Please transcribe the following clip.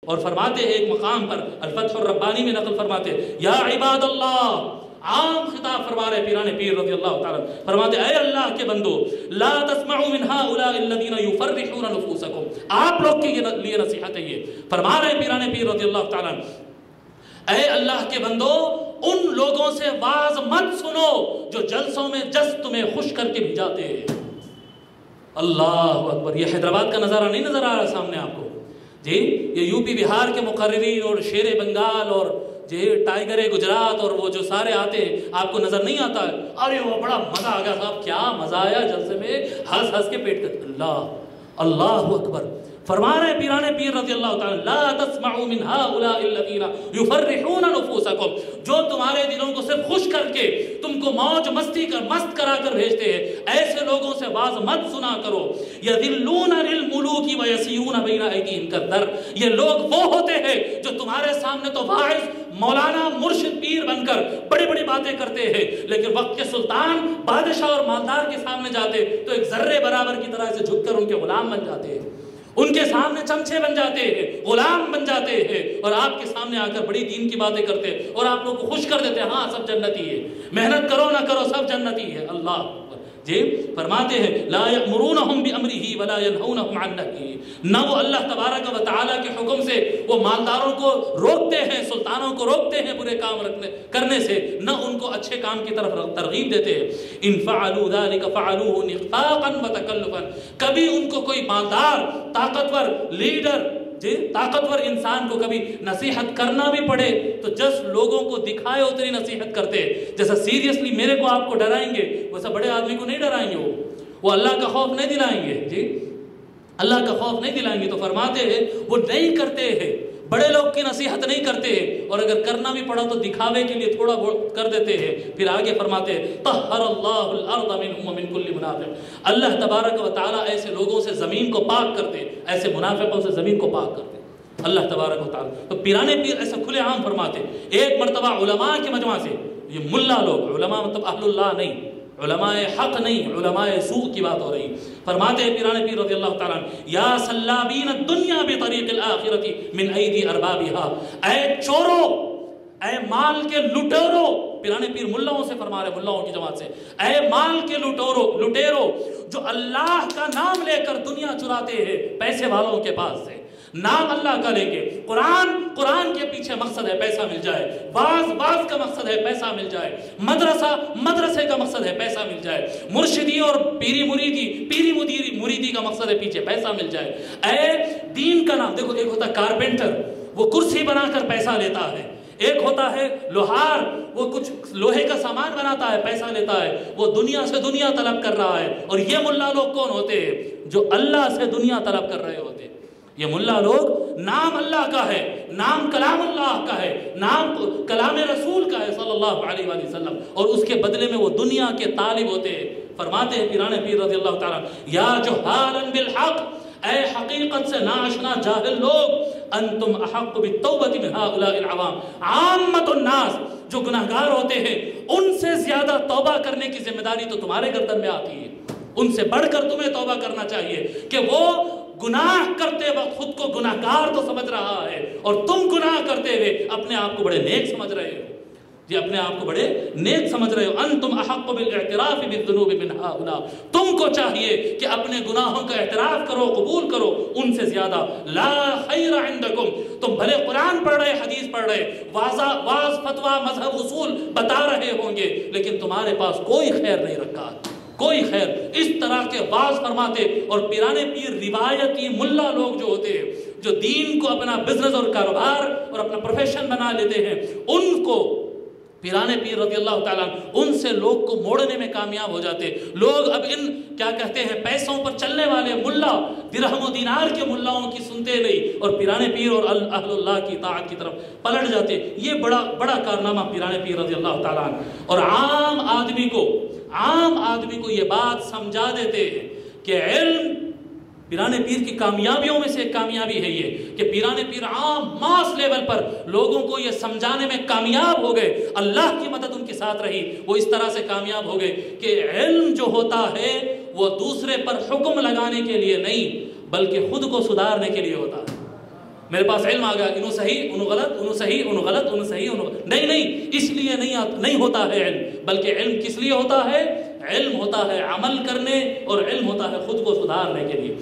اور فرماتے ہیں ایک مقام پر الفتح الربانی میں نقل فرماتے ہیں یا عباد اللہ، عام خطاب فرما رہے پیران پیر رضی اللہ تعالیٰ، فرماتے اے اللہ کے بندو لا تسمعوا من هؤلاء الذين يفرحون نفوسكم، آپ لوگ کے لیے نصیحت ہے یہ، فرما رہے پیران پیر رضی اللہ تعالیٰ اے اللہ کے بندو ان لوگوں سے واز مت سنو جو جلسوں میں جس تمہیں خوش کر کے بھجاتے ہیں۔ اللہ اکبر، یہ حیدرآباد کا نظارہ نہیں نظر آ رہا سامنے آپ کو جی؟ یہ یو پی بہار کے مقررین اور شیر بنگال اور جی ٹائیگر گجرات اور وہ جو سارے آتے ہیں، آپ کو نظر نہیں آتا ہے؟ ارے وہ بڑا مزہ آ گیا صاحب، کیا مزہ آیا جلسے میں، ہنس ہنس کے پیٹ کر اللہ اکبر۔ فرما رہے پیران پیر رضی اللہ تعالیٰ لا تسمعوا من هؤلاء الذين يفرحون نفوسكم، جو تمہارے دلوں کو صرف خوش کر کے تم کو موج مستی کر مست کرا کر بھیجتے ہیں، ایسے لوگوں سے باز مت سنا کرو۔ يذلون للملوك ويسيرون بين ايديهم كالذر، یہ لوگ وہ ہوتے ہیں جو تمہارے سامنے تو واعظ مولانا مرشد پیر بن کر بڑی بڑی باتیں کرتے ہیں، لیکن وقت کے سلطان بادشاہ اور مالدار کے سامنے جاتے تو ایک ذرے برابر کی طرح سے جھک کر ان کے غلام بن جاتے ہیں، ان کے سامنے چمچے بن جاتے ہیں، غلام بن جاتے ہیں، اور آپ کے سامنے آ کر بڑی دین کی باتیں کرتے ہیں اور آپ لوگوں کو خوش کر دیتے ہیں، ہاں سب جنتی ہے، محنت کرو نہ کرو سب جنتی ہے۔ اللہ جی فرماتے ہیں لا یأمرونہم بامرہ ولا ینہونہم عن نہیہ، نہ وہ اللہ تبارک و تعالیٰ کے حکم سے وہ مالداروں کو روکتے ہیں، سلطانوں کو روکتے ہیں برے کام کرنے سے، نہ ان کو اچھے کام کی طرف ترغیب دیتے ہیں۔ ان فعلوا ذلک فعلوہ نفاقا وتکلفا، کبھی ان کو کوئی مالدار طاقتور لیڈر جی طاقتور انسان کو کبھی نصیحت کرنا بھی پڑے تو جس لوگوں کو دکھائے اتنی نصیحت کرتے، جیسا سیریسلی میرے کو آپ کو ڈرائیں گے ویسا بڑے آدمی کو نہیں ڈرائیں گے، وہ اللہ کا خوف نہیں دلائیں گے جی، اللہ کا خوف نہیں دلائیں گے۔ تو فرماتے ہیں وہ نہیں کرتے ہیں، بڑے لوگ کی نصیحت نہیں کرتے ہیں، اور اگر کرنا بھی پڑا تو دکھاوے کے لیے تھوڑا بہت کر دیتے ہیں۔ پھر آگے فرماتے ہیں طہر اللہ الارض منہم ومن کل منافق، اللہ تبارک و تعالیٰ ایسے لوگوں سے زمین کو پاک کرتے، ایسے منافقوں سے زمین کو پاک کرتے اللہ تبارک و تعالیٰ۔ تو پیرانے پیر ایسا کھلے عام فرماتے، ایک مرتبہ علماء کے مجمع سے، یہ ملا لوگ، علماء مطلب اہل اللہ نہیں، علماء حق نہیں، علماء سوء کی بات ہو رہی، فرماتے ہیں پیرانے پیر رضی اللہ تعالیٰ یا سلابین الدنیا بطریق الآخرت من ایدی اربابها، اے چورو، اے مال کے لٹیرو، پیرانے پیر ملاؤں سے فرما رہے، ملاؤں کی جماعت سے، اے مال کے لٹیرو جو اللہ کا نام لے کر دنیا چراتے ہیں پیسے والوں کے پاس سے، نام اللہ کا لے کے، قرآن کے پیچھے مقصد ہے پیسہ مل جائے، باز کا مقصد ہے پیسہ مل جائے، مدرسے کا مقصد ہے پیسہ مل جائے، مرشدی اور پیری مریدی کا مقصد ہے پیچھے پیسہ مل جائے، اے دین کا نام، دیکھو ایک ہوتا ہے کارپینٹر، وہ کرسی بنا کر پیسہ لیتا ہے، ایک ہوتا ہے لوہار، وہ کچھ لوہے کا سامان بناتا ہے پیسہ لیتا ہے، وہ دنیا سے دنیا طلب کر رہا ہے، اور یہ ملا لوگ کون ہوتے ہیں؟ جو اللہ سے دنیا طلب کر رہے ہوتے ہیں۔ یہ ملا لوگ نام اللہ کا ہے، نام کلام اللہ کا ہے، نام کلام رسول کا ہے صلی اللہ علیہ وآلہ وسلم، اور اس کے بدلے میں وہ دنیا کے طالب ہوتے ہیں۔ فرماتے ہیں پیرانے پیر رضی اللہ تعالیٰ یا جہالا بالحق، اے حقیقت سے ناشنا جاہل لوگ، انتم احق بالتوبۃ من هؤلاء العوام، عامت الناس جو گناہگار ہوتے ہیں ان سے زیادہ توبہ کرنے کی ذمہ داری تو تمہارے گردن میں آتی ہے، ان سے بڑھ کر تمہیں توبہ کرنا چاہیے کہ وہ گناہ کرتے وقت خود کو گناہگار تو سمجھ رہا ہے، اور تم گناہ کرتے ہوئے اپنے آپ کو بڑے نیک سمجھ رہے ہو جی، اپنے آپ کو بڑے نیک سمجھ رہے ہو۔ انتم احق بالاعتراف بالذنوب من هؤلاء، تم کو چاہیے کہ اپنے گناہوں کا اعتراف کرو، قبول کرو ان سے زیادہ۔ لا خیر عندکم، تم بھلے قرآن پڑھ رہے، حدیث پڑھ رہے، واز فتویٰ مذہب اصول بتا رہے ہوں گے، لیکن تمہارے پاس کوئی خیر نہیں رکھا، کوئی خیر۔ اس طرح کے باز فرماتے، اور پیرانے پیر روایتی ملا لوگ جو ہوتے ہیں جو دین کو اپنا بزنس اور کاروبار اور اپنا پروفیشن بنا لیتے ہیں، ان کو پیرانے پیر رضی اللہ تعالیٰ ان سے لوگ کو موڑنے میں کامیاب ہو جاتے۔ لوگ اب ان کیا کہتے ہیں پیسوں پر چلنے والے ملا، درہم و دینار کے ملاؤں کی سنتے نہیں، اور پیرانے پیر اور اہل اللہ کی اطاعت کی طرف پلٹ جاتے۔ یہ بڑا کارنامہ پیرانے پیر رضی اللہ تعالیٰ، اور عام آدمی کو یہ بات سمجھا دیتے ہیں کہ علم پیرانے پیر کی کامیابیوں میں سے ایک کامیابی ہے یہ کہ پیرانے پیر عام ماس لیول پر لوگوں کو یہ سمجھانے میں کامیاب ہو گئے، اللہ کی مدد ان کے ساتھ رہی، وہ اس طرح سے کامیاب ہو گئے کہ علم جو ہوتا ہے وہ دوسرے پر حکم لگانے کے لیے نہیں بلکہ خود کو سدھارنے کے لیے ہوتا ہے۔ میرے پاس علم آ گیا، انہوں صحیح انہوں غلط، انہوں صحیح انہوں غلط، انہوں صحیح انہوں غلط. نہیں، اس لیے نہیں ہوتا ہے علم، بلکہ علم کس لیے ہوتا ہے؟ علم ہوتا ہے عمل کرنے، اور علم ہوتا ہے خود کو سدھارنے کے لیے.